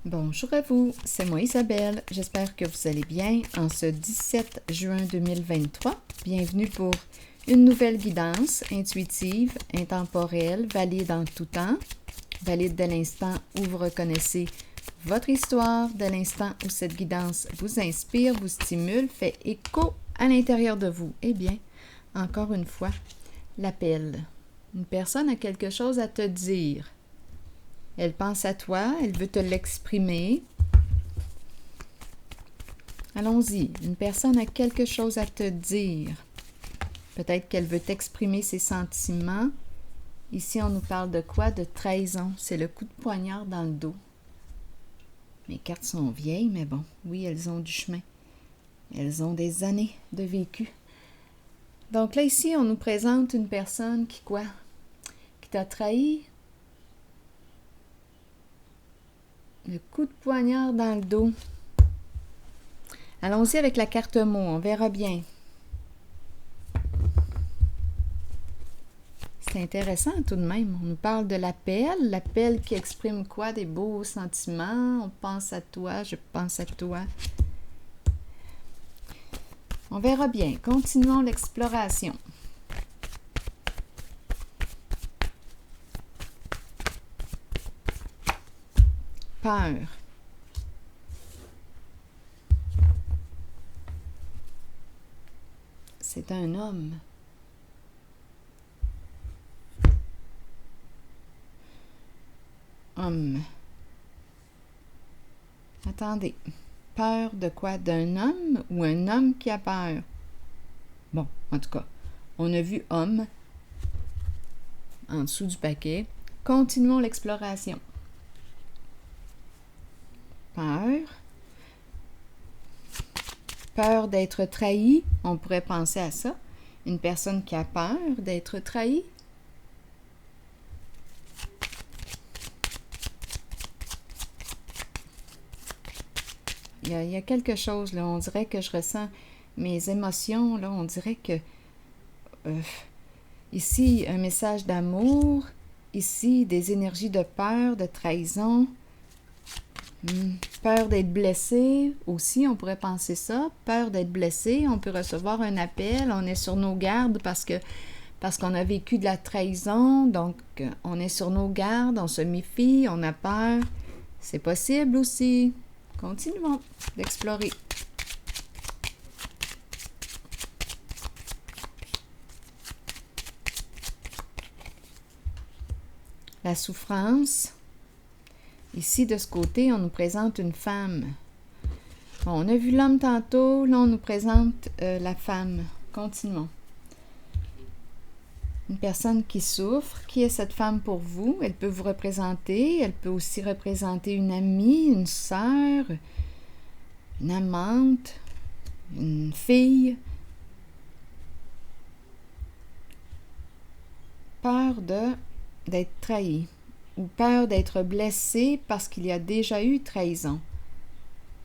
Bonjour à vous, c'est moi Isabelle. J'espère que vous allez bien en ce 17 juin 2023. Bienvenue pour une nouvelle guidance intuitive, intemporelle, valide en tout temps, valide dès l'instant où vous reconnaissez votre histoire, dès l'instant où cette guidance vous inspire, vous stimule, fait écho à l'intérieur de vous. Eh bien, encore une fois, l'appel. Une personne a quelque chose à te dire. Elle pense à toi, elle veut te l'exprimer. Allons-y, une personne a quelque chose à te dire. Peut-être qu'elle veut t'exprimer ses sentiments. Ici, on nous parle de quoi? De trahison. C'est le coup de poignard dans le dos. Mes cartes sont vieilles, mais bon, oui, elles ont du chemin. Elles ont des années de vécu. Donc là, ici, on nous présente une personne qui quoi? Qui t'a trahi. Le coup de poignard dans le dos. Allons-y avec la carte mot, on verra bien. C'est intéressant tout de même. On nous parle de l'appel qui exprime quoi? Des beaux sentiments. On pense à toi, je pense à toi. On verra bien. Continuons l'exploration. Peur. C'est un homme. Homme. Attendez. Peur de quoi? D'un homme ou un homme qui a peur? Bon, en tout cas, on a vu homme en dessous du paquet. Continuons l'exploration. Peur. Peur d'être trahi, on pourrait penser à ça. Une personne qui a peur d'être trahie. Il y a quelque chose, là, on dirait que je ressens mes émotions, là, on dirait que ici, un message d'amour, ici, des énergies de peur, de trahison. Peur d'être blessé aussi, on pourrait penser ça. Peur d'être blessé, on peut recevoir un appel, on est sur nos gardes parce qu'on a vécu de la trahison, donc on est sur nos gardes, on se méfie, on a peur. C'est possible aussi. Continuons d'explorer. La souffrance. Ici, de ce côté, on nous présente une femme. Bon, on a vu l'homme tantôt, là, on nous présente la femme. Continuons. Une personne qui souffre. Qui est cette femme pour vous? Elle peut vous représenter. Elle peut aussi représenter une amie, une sœur, une amante, une fille. Peur d'être trahi. Ou peur d'être blessé parce qu'il y a déjà eu trahison.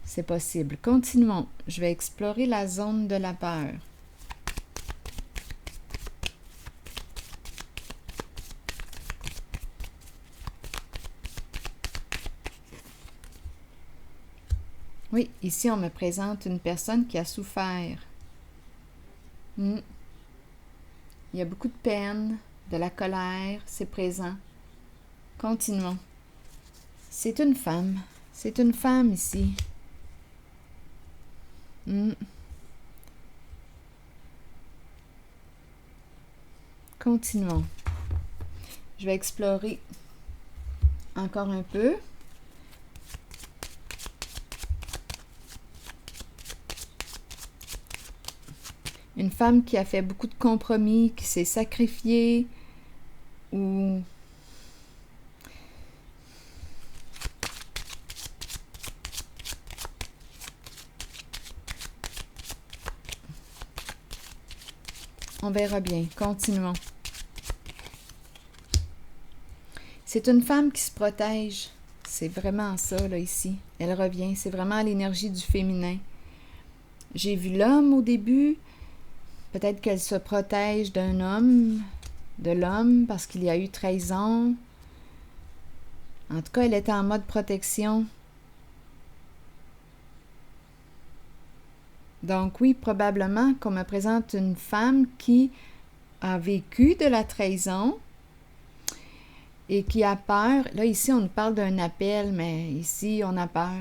C'est possible. Continuons. Je vais explorer la zone de la peur. Oui, ici on me présente une personne qui a souffert. Il y a beaucoup de peine, de la colère, c'est présent. Continuons. C'est une femme. C'est une femme ici. Continuons. Je vais explorer encore un peu. Une femme qui a fait beaucoup de compromis, qui s'est sacrifiée ou on verra bien. Continuons. C'est une femme qui se protège. C'est vraiment ça, là, ici. Elle revient. C'est vraiment l'énergie du féminin. J'ai vu l'homme au début. Peut-être qu'elle se protège d'un homme, de l'homme, parce qu'il y a eu trahison. En tout cas, elle était en mode protection. Donc oui, probablement qu'on me présente une femme qui a vécu de la trahison et qui a peur. Là, ici, on nous parle d'un appel, mais ici, on a peur.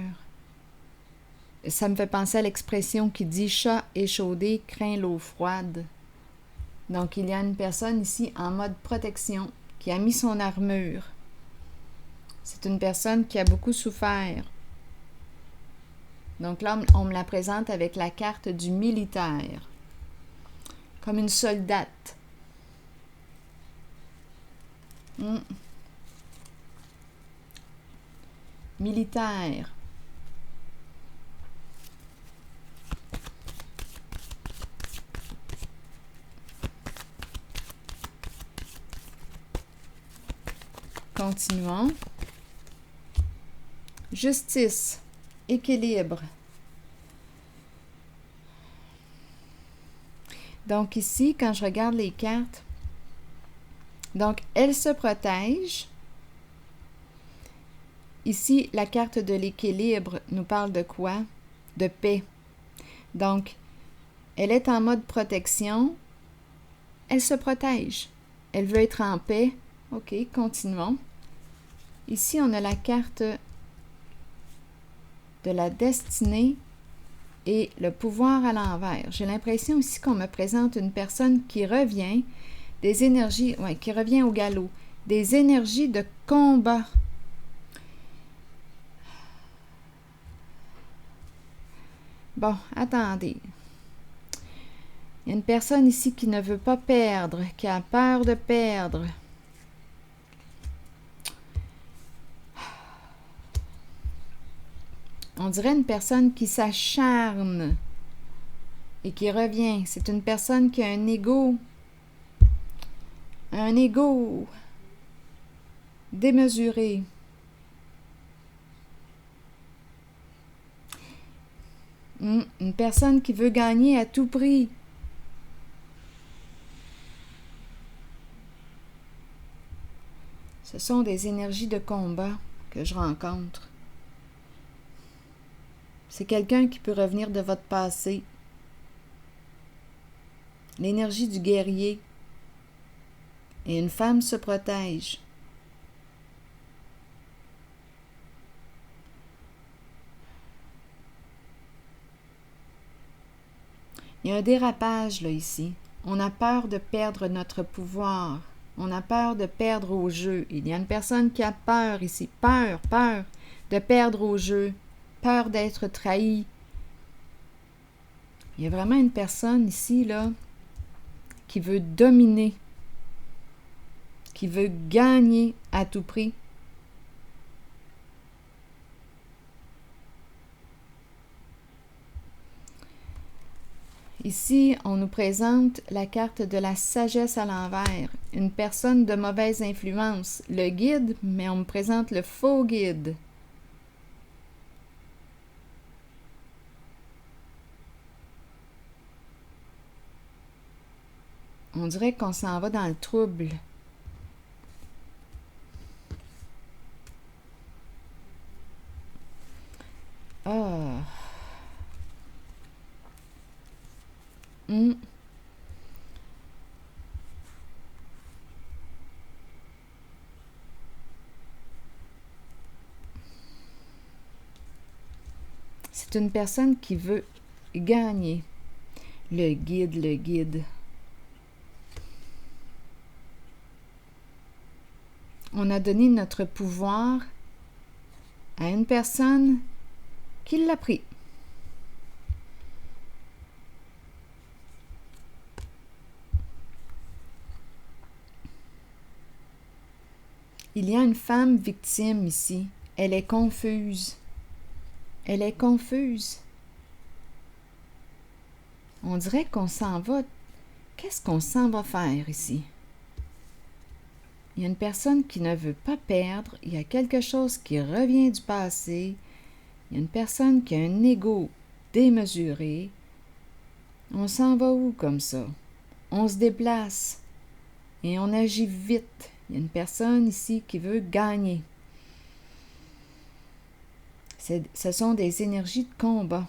Ça me fait penser à l'expression qui dit « chat échaudé craint l'eau froide ». Donc, il y a une personne ici en mode protection qui a mis son armure. C'est une personne qui a beaucoup souffert. Donc là, on me la présente avec la carte du militaire, comme une soldate. Militaire. Continuons. Justice, équilibre. Donc ici, quand je regarde les cartes, donc elle se protège. Ici, la carte de l'équilibre nous parle de quoi? De paix. Donc, elle est en mode protection. Elle se protège. Elle veut être en paix. OK, continuons. Ici, on a la carte de la destinée et le pouvoir à l'envers. J'ai l'impression ici qu'on me présente une personne qui revient, des énergies, qui revient au galop, des énergies de combat. Bon, attendez. Il y a une personne ici qui ne veut pas perdre, qui a peur de perdre. On dirait une personne qui s'acharne et qui revient. C'est une personne qui a un ego démesuré. Une personne qui veut gagner à tout prix. Ce sont des énergies de combat que je rencontre. C'est quelqu'un qui peut revenir de votre passé. L'énergie du guerrier. Et une femme se protège. Il y a un dérapage là ici. On a peur de perdre notre pouvoir. On a peur de perdre au jeu. Il y a une personne qui a peur ici. Peur de perdre au jeu. Peur d'être trahi. Il y a vraiment une personne ici, là, qui veut dominer, qui veut gagner à tout prix. Ici, on nous présente la carte de la sagesse à l'envers. Une personne de mauvaise influence. Le guide, mais on me présente le faux guide. On dirait qu'on s'en va dans le trouble. Ah. C'est une personne qui veut gagner. Le guide. On a donné notre pouvoir à une personne qui l'a pris. Il y a une femme victime ici. Elle est confuse. Elle est confuse. On dirait qu'on s'en va. Qu'est-ce qu'on s'en va faire ici? Il y a une personne qui ne veut pas perdre. Il y a quelque chose qui revient du passé. Il y a une personne qui a un ego démesuré. On s'en va où comme ça? On se déplace et on agit vite. Il y a une personne ici qui veut gagner. Ce sont des énergies de combat.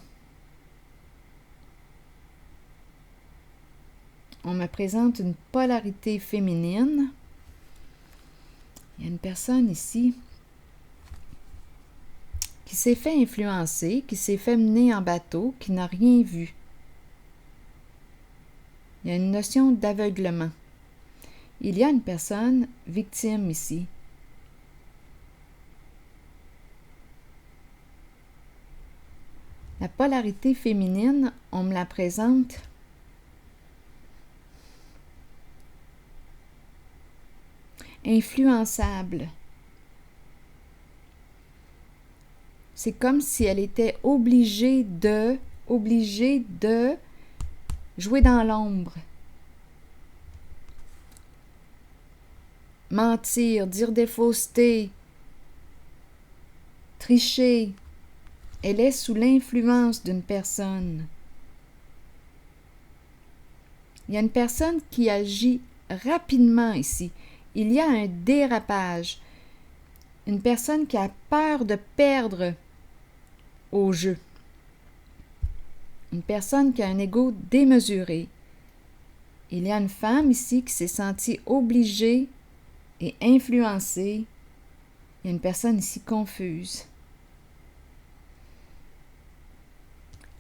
on me présente une polarité féminine. Il y a une personne ici qui s'est fait influencer, qui s'est fait mener en bateau, qui n'a rien vu. Il y a une notion d'aveuglement. Il y a une personne victime ici. La polarité féminine, on me la présente influençable. C'est comme si elle était obligée de jouer dans l'ombre. Mentir, dire des faussetés, tricher. Elle est sous l'influence d'une personne. Il y a une personne qui agit rapidement ici. Il y a un dérapage. Une personne qui a peur de perdre au jeu. Une personne qui a un ego démesuré. Il y a une femme ici qui s'est sentie obligée et influencée. Il y a une personne ici confuse.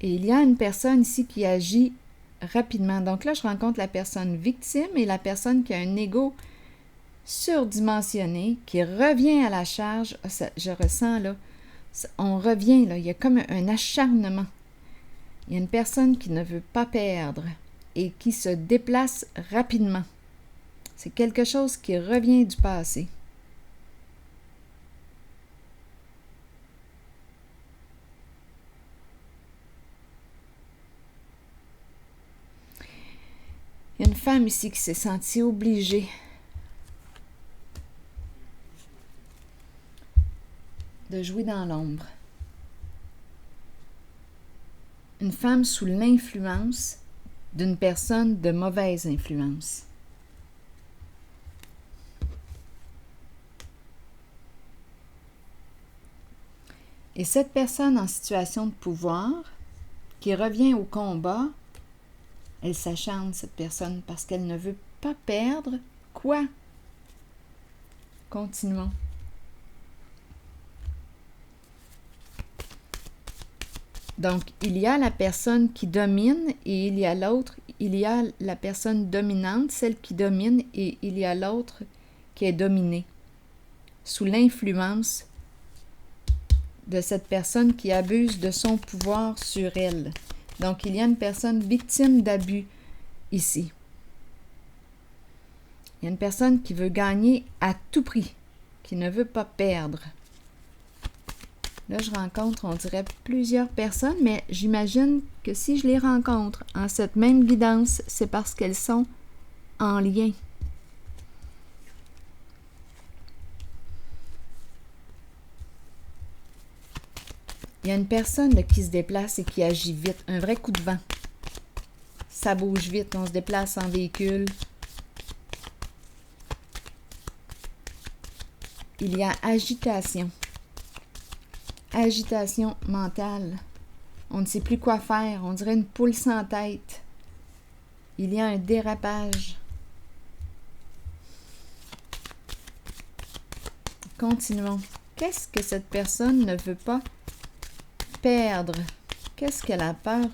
Et il y a une personne ici qui agit rapidement. Donc là, je rencontre la personne victime et la personne qui a un ego surdimensionné, qui revient à la charge. Je ressens là, on revient là, il y a comme un acharnement. Il y a une personne qui ne veut pas perdre et qui se déplace rapidement. C'est quelque chose qui revient du passé. Il y a une femme ici qui s'est sentie obligée de jouer dans l'ombre. Une femme sous l'influence d'une personne de mauvaise influence. Et cette personne en situation de pouvoir, qui revient au combat, elle s'acharne, cette personne, parce qu'elle ne veut pas perdre quoi? Continuons. Donc, il y a la personne qui domine et il y a l'autre, il y a la personne dominante, celle qui domine, et il y a l'autre qui est dominée, sous l'influence de cette personne qui abuse de son pouvoir sur elle. Donc, il y a une personne victime d'abus ici. Il y a une personne qui veut gagner à tout prix, qui ne veut pas perdre. Là, je rencontre, on dirait, plusieurs personnes, mais j'imagine que si je les rencontre en cette même guidance, c'est parce qu'elles sont en lien. Il y a une personne là, qui se déplace et qui agit vite, un vrai coup de vent. Ça bouge vite, on se déplace en véhicule. Il y a agitation. Agitation mentale. On ne sait plus quoi faire, on dirait une poule sans tête. Il y a un dérapage. Continuons. Qu'est-ce que cette personne ne veut pas perdre? Qu'est-ce qu'elle a peur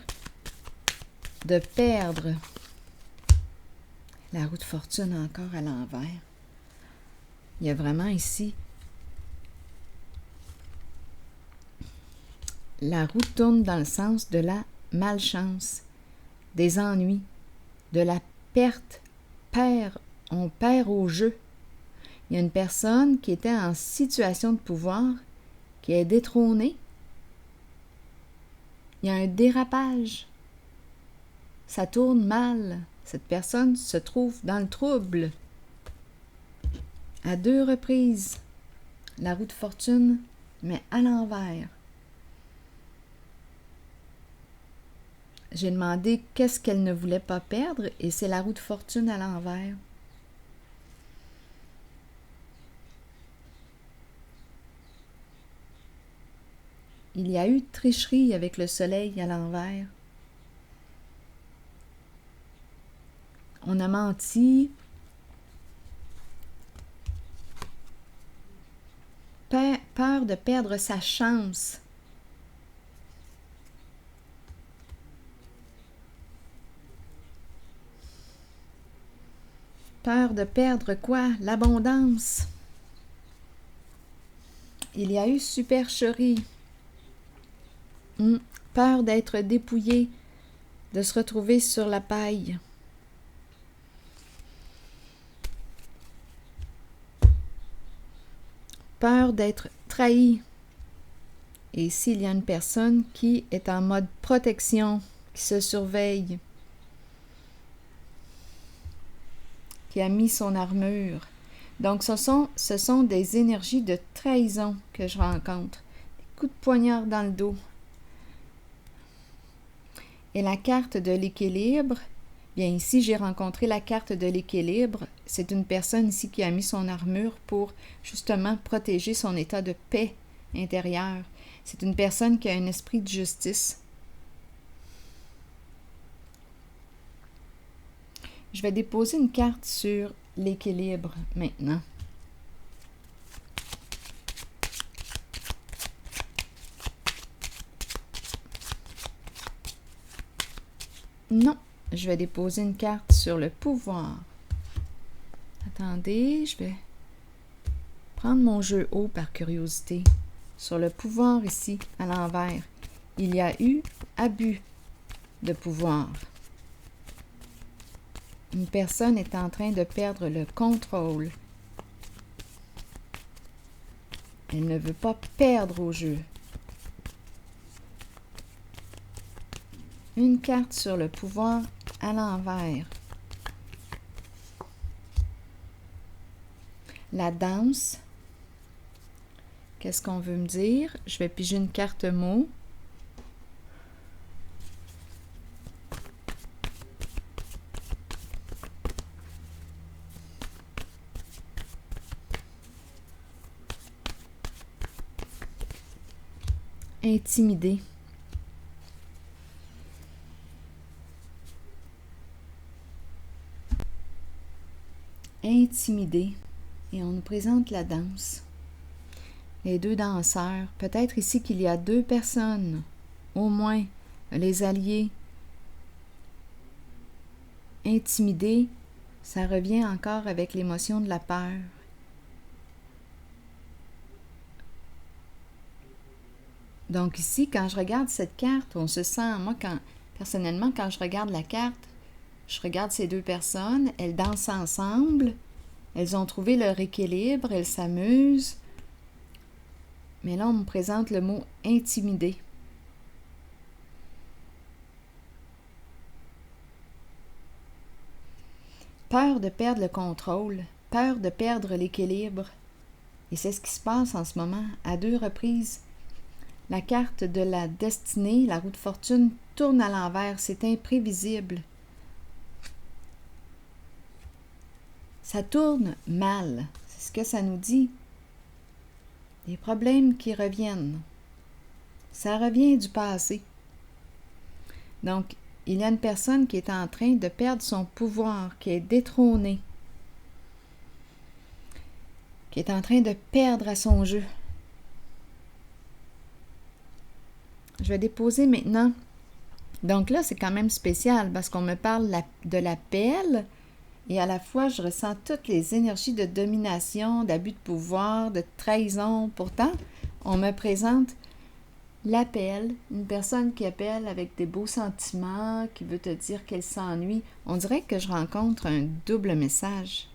de perdre? La roue de fortune encore à l'envers. Il y a vraiment ici la roue tourne dans le sens de la malchance, des ennuis, de la perte. On perd au jeu. Il y a une personne qui était en situation de pouvoir, qui est détrônée. Il y a un dérapage. Ça tourne mal. Cette personne se trouve dans le trouble. À 2 reprises, la roue de fortune, mais à l'envers. J'ai demandé qu'est-ce qu'elle ne voulait pas perdre et c'est la roue de fortune à l'envers. Il y a eu tricherie avec le soleil à l'envers. on a menti. Peur de perdre sa chance. Peur de perdre quoi? L'abondance. Il y a eu supercherie. Peur d'être dépouillé, de se retrouver sur la paille. Peur d'être trahi. Et s'il y a une personne qui est en mode protection, qui se surveille, qui a mis son armure. Donc, ce sont des énergies de trahison que je rencontre. Des coups de poignard dans le dos. Et la carte de l'équilibre, bien ici, j'ai rencontré la carte de l'équilibre. C'est une personne ici qui a mis son armure pour justement protéger son état de paix intérieure. C'est une personne qui a un esprit de justice. Je vais déposer une carte sur l'équilibre maintenant. Non, je vais déposer une carte sur le pouvoir. Attendez, je vais prendre mon jeu haut par curiosité. Sur le pouvoir ici, à l'envers, il y a eu abus de pouvoir. Une personne est en train de perdre le contrôle. Elle ne veut pas perdre au jeu. Une carte sur le pouvoir à l'envers. La danse. Qu'est-ce qu'on veut me dire? Je vais piger une carte mot. Intimider. Intimider. Et on nous présente la danse. Les deux danseurs. Peut-être ici qu'il y a deux personnes, au moins, les alliés. Intimider, ça revient encore avec l'émotion de la peur. Donc ici, quand je regarde cette carte, on se sent, moi, personnellement, quand je regarde la carte, je regarde ces deux personnes, elles dansent ensemble, elles ont trouvé leur équilibre, elles s'amusent. Mais là, on me présente le mot « intimider ». Peur de perdre le contrôle, peur de perdre l'équilibre. Et c'est ce qui se passe en ce moment, à deux reprises. La carte de la destinée, la roue de fortune, tourne à l'envers, c'est imprévisible. Ça tourne mal, c'est ce que ça nous dit. Des problèmes qui reviennent. Ça revient du passé. Donc, il y a une personne qui est en train de perdre son pouvoir, qui est détrônée, qui est en train de perdre à son jeu. Je vais déposer maintenant. Donc là, c'est quand même spécial parce qu'on me parle de la pelle et à la fois, je ressens toutes les énergies de domination, d'abus de pouvoir, de trahison. Pourtant, on me présente l'appel, une personne qui appelle avec des beaux sentiments, qui veut te dire qu'elle s'ennuie. On dirait que je rencontre un double message.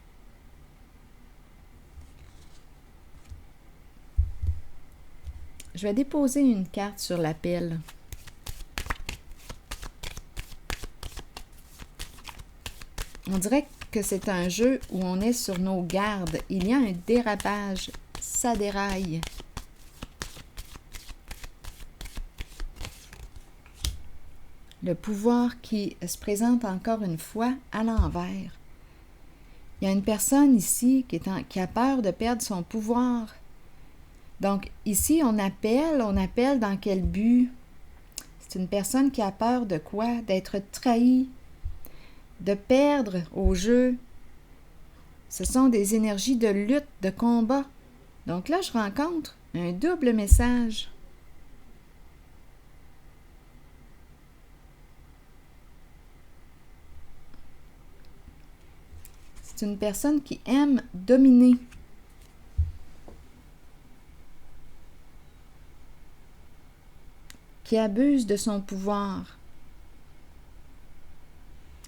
Je vais déposer une carte sur l'appel. On dirait que c'est un jeu où on est sur nos gardes. Il y a un dérapage. Ça déraille. Le pouvoir qui se présente encore une fois à l'envers. Il y a une personne ici qui a peur de perdre son pouvoir. Donc, ici, on appelle dans quel but? C'est une personne qui a peur de quoi? D'être trahie, de perdre au jeu. Ce sont des énergies de lutte, de combat. Donc là, je rencontre un double message. C'est une personne qui aime dominer. Qui abuse de son pouvoir.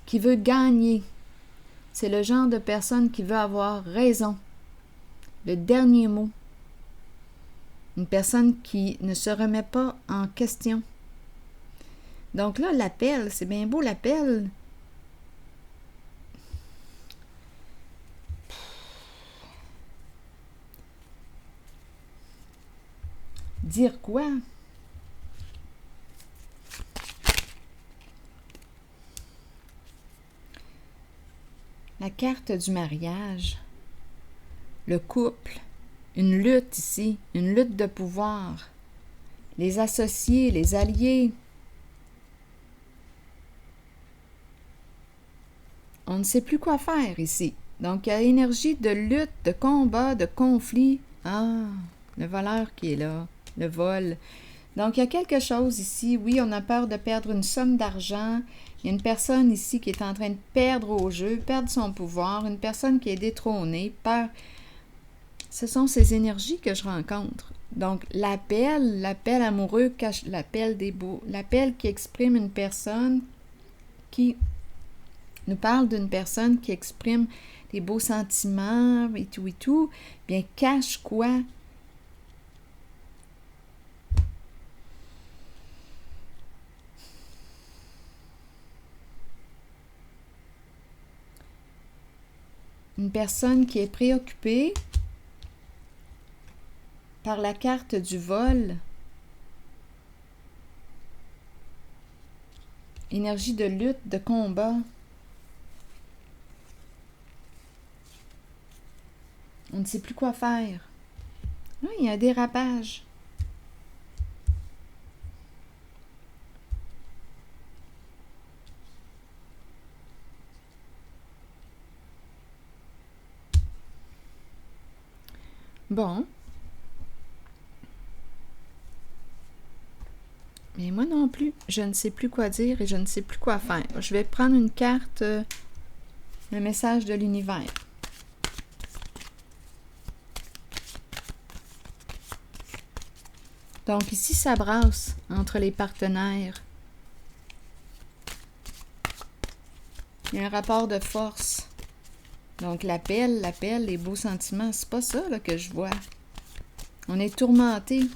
Qui veut gagner. C'est le genre de personne qui veut avoir raison. Le dernier mot. Une personne qui ne se remet pas en question. Donc là, l'appel, c'est bien beau l'appel. Dire quoi? La carte du mariage, le couple, une lutte ici, une lutte de pouvoir, les associés, les alliés. On ne sait plus quoi faire ici. Donc, il y a énergie de lutte, de combat, de conflit. Ah, le voleur qui est là, le vol. Donc, il y a quelque chose ici. Oui, on a peur de perdre une somme d'argent. Il y a une personne ici qui est en train de perdre au jeu, perdre son pouvoir. Une personne qui est détrônée, peur. Ce sont ces énergies que je rencontre. Donc, l'appel amoureux, l'appel des beaux, l'appel qui exprime une personne qui nous parle d'une personne qui exprime des beaux sentiments et tout, bien, cache quoi? Une personne qui est préoccupée par la carte du vol. Énergie de lutte, de combat. On ne sait plus quoi faire. Oui, il y a un dérapage. Bon. Mais moi non plus, je ne sais plus quoi dire et je ne sais plus quoi faire. Je vais prendre une carte, le message de l'univers. Donc ici, ça brasse entre les partenaires. Il y a un rapport de force. Donc l'appel, les beaux sentiments, c'est pas ça là, que je vois. On est tourmenté.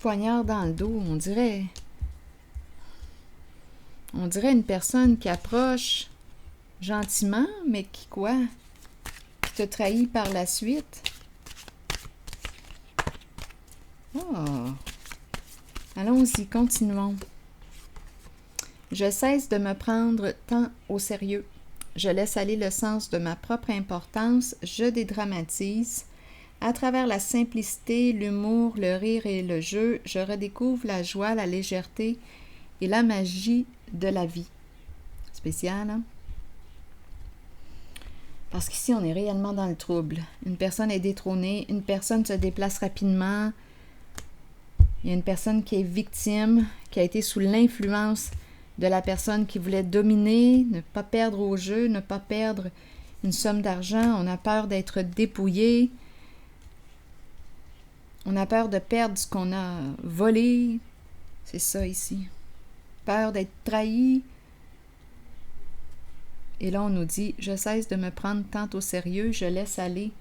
Poignard dans le dos, on dirait une personne qui approche gentiment, mais qui quoi? Qui te trahit par la suite. Oh! Allons-y, continuons. Je cesse de me prendre tant au sérieux. Je laisse aller le sens de ma propre importance, je dédramatise. À travers la simplicité, l'humour, le rire et le jeu, je redécouvre la joie, la légèreté et la magie de la vie. Spécial, hein? Parce qu'ici, on est réellement dans le trouble. Une personne est détrônée, une personne se déplace rapidement. Il y a une personne qui est victime, qui a été sous l'influence de la personne qui voulait dominer, ne pas perdre au jeu, ne pas perdre une somme d'argent. On a peur d'être dépouillé. On a peur de perdre ce qu'on a volé. C'est ça ici. Peur d'être trahi. Et là, on nous dit, je cesse de me prendre tant au sérieux, je laisse aller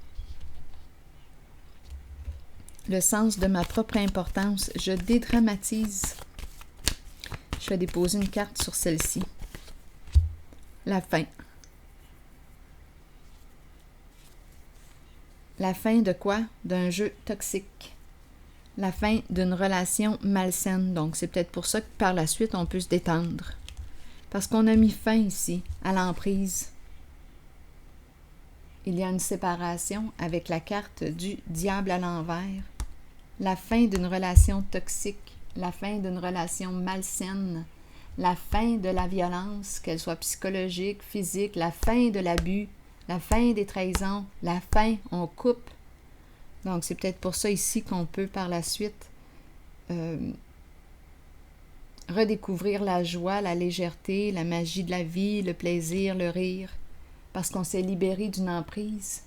le sens de ma propre importance. Je dédramatise. Je vais déposer une carte sur celle-ci. La fin. La fin de quoi? D'un jeu toxique. La fin d'une relation malsaine. Donc, c'est peut-être pour ça que par la suite, on peut se détendre. Parce qu'on a mis fin ici à l'emprise. il y a une séparation avec la carte du diable à l'envers, la fin d'une relation toxique, la fin d'une relation malsaine, la fin de la violence, qu'elle soit psychologique, physique, la fin de l'abus, la fin des trahisons, la fin, on coupe. Donc, c'est peut-être pour ça ici qu'on peut par la suite redécouvrir la joie, la légèreté, la magie de la vie, le plaisir, le rire, parce qu'on s'est libéré d'une emprise.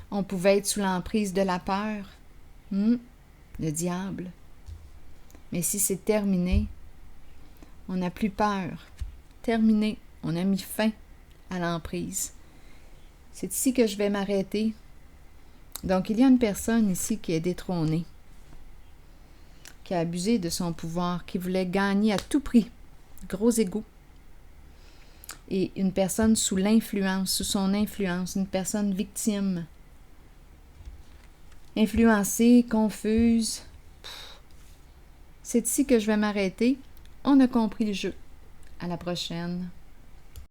On pouvait être sous l'emprise de la peur, le diable. Mais si c'est terminé, on n'a plus peur. Terminé, on a mis fin à l'emprise. C'est ici que je vais m'arrêter. Donc, il y a une personne ici qui est détrônée, qui a abusé de son pouvoir, qui voulait gagner à tout prix. Gros égo. Et une personne sous l'influence, sous son influence, une personne victime. Influencée, confuse. C'est ici que je vais m'arrêter. On a compris le jeu. À la prochaine.